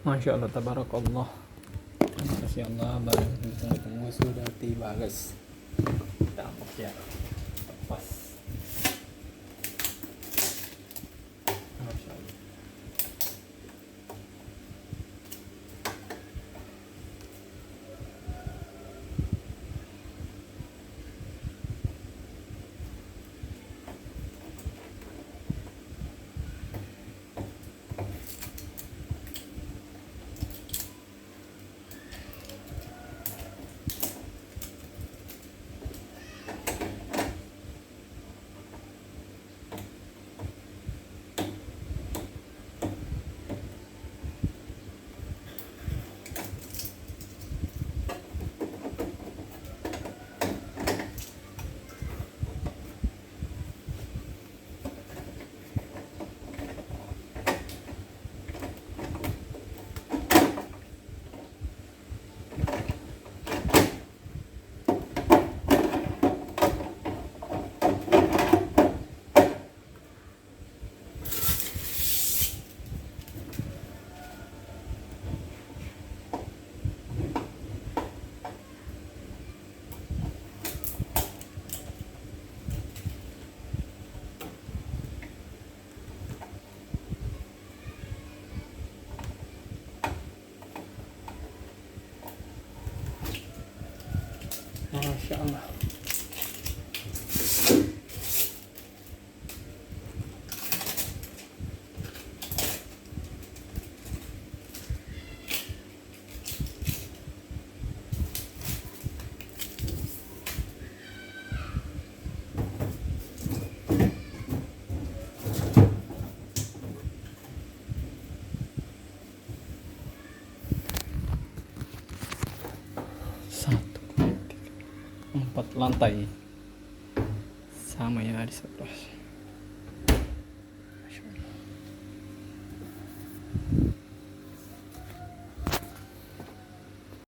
Masya Allah, tabarakallah. Terima kasih Allah, barang ditunggu-tunggu sudah tiba guys. Kita angkat ya. Pas. Masya Allah. Masya Allah. Satu, empat lantai sama ya di sebelah. Masya Allah.